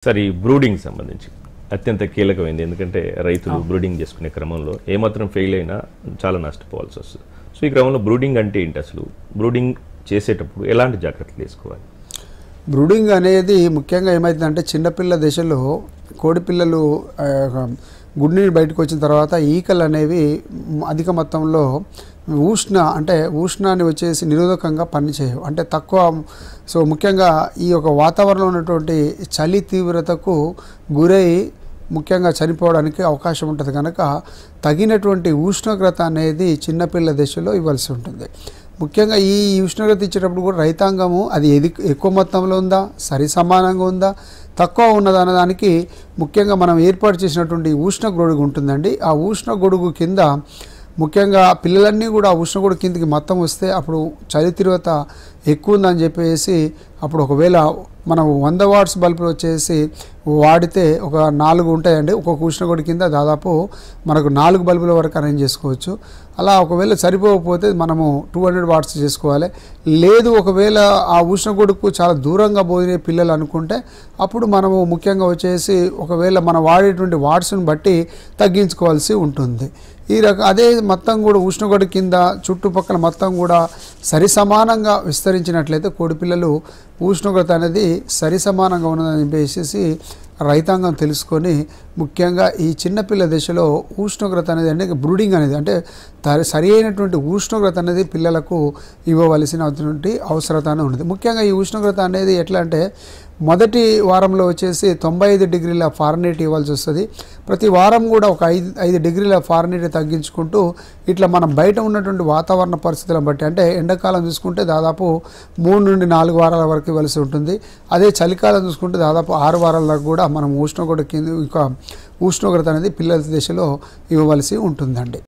Sir ఈ brooding సంబంధించి అత్యంత కీలకమైంది. ఎందుకంటే రైతులు బ్రూడింగ్ చేసుకునే క్రమంలో ఏమాత్రం ఫెయిల్ అయినా చాలా నష్టపోవాల్సి వస్తుంది. సో ఈ క్రమంలో బ్రూడింగ్ అంటే ఏంటి, అసలు బ్రూడింగ్ చేసేటప్పుడు ఎలాంటి జాగ్రత్తలు తీసుకోవాలి? బ్రూడింగ్ అనేది ముఖ్యంగా ఏమవుతుందంటే చిన్నపిల్ల దశలో కోడిపిల్లలు గుడ్డు బయటకు వచ్చిన తర్వాత ఈకలు అనేవి అధిక మొత్తంలో ఉష్ణాన్ని వచ్చేసి నిరోధకంగా పనిచేయవు, అంటే తక్కువ. సో ముఖ్యంగా ఈ యొక్క వాతావరణంలో ఉన్నటువంటి చలి తీవ్రతకు గురై ముఖ్యంగా చనిపోవడానికి అవకాశం ఉంటుంది. కనుక తగినటువంటి ఉష్ణోగ్రత అనేది చిన్నపిల్ల దశలో ఇవ్వాల్సి ఉంటుంది. ముఖ్యంగా ఈ ఉష్ణోగ్రత ఇచ్చేటప్పుడు కూడా రైతాంగము అది ఎక్కువ మొత్తంలో ఉందా, సరి సమానంగా ఉందా, తక్కువ ఉన్నదా అన్నదానికి ముఖ్యంగా మనం ఏర్పాటు చేసినటువంటి ఉష్ణ గొడుగు ఉంటుందండి. ఆ ఉష్ణ గొడుగు కింద ముఖ్యంగా పిల్లలన్నీ కూడా ఆ ఉష్ణ గొడుగు కిందకి మొత్తం వస్తే అప్పుడు చలి తీవ్రత ఎక్కువ ఉందని చెప్పేసి అప్పుడు ఒకవేళ మనం 100 వాట్స్ బల్బులు వచ్చేసి వాడితే ఒక 4 ఉంటాయండి. ఒక్కొక్క ఉష్ణగొడుగు కింద దాదాపు మనకు 4 బల్బుల వరకు అరేంజ్ చేసుకోవచ్చు. అలా ఒకవేళ సరిపోకపోతే మనము 200 వాట్స్ చేసుకోవాలి. లేదు ఒకవేళ ఆ ఉష్ణగొడుగుకు చాలా దూరంగా పోయే పిల్లలు అనుకుంటే అప్పుడు మనము ముఖ్యంగా వచ్చేసి ఒకవేళ మనం వాడేటువంటి వాట్స్ని బట్టి తగ్గించుకోవాల్సి ఉంటుంది. అదే మొత్తం కూడా ఉష్ణగొడుగు కింద చుట్టుపక్కల మొత్తం కూడా సరి సమానంగా విస్తరించినట్లయితే కోడిపిల్లలు ఉష్ణోగ్రత అనేది సరి సమానంగా ఉన్నదని చెప్పేసి రైతాంగం తెలుసుకొని ముఖ్యంగా ఈ చిన్నపిల్ల దశలో ఉష్ణోగ్రత అనేది అంటే బ్రూడింగ్ అనేది అంటే సరి అయినటువంటి ఉష్ణోగ్రత అనేది పిల్లలకు ఇవ్వవలసినటువంటి అవసరత ఉన్నది. ముఖ్యంగా ఈ ఉష్ణోగ్రత అనేది ఎట్లా అంటే మొదటి వారంలో వచ్చేసి 95 డిగ్రీల ఫారెన్హీట్ ఇవ్వాల్సి వస్తుంది. ప్రతి వారం కూడా ఒక 5 డిగ్రీల ఫారెన్హీట్ తగ్గించుకుంటూ ఇట్లా మనం బయట ఉన్నటువంటి వాతావరణ పరిస్థితులను బట్టి అంటే ఎండాకాలం చూసుకుంటే దాదాపు 3 నుండి 4 వారాల వరకు ఇవ్వాల్సి ఉంటుంది. అదే చలికాలం చూసుకుంటే దాదాపు 6 వారాల దాకా కూడా మనం ఉష్ణోగ్రత అనేది పిల్లల దశలో ఇవ్వవలసి ఉంటుందండి.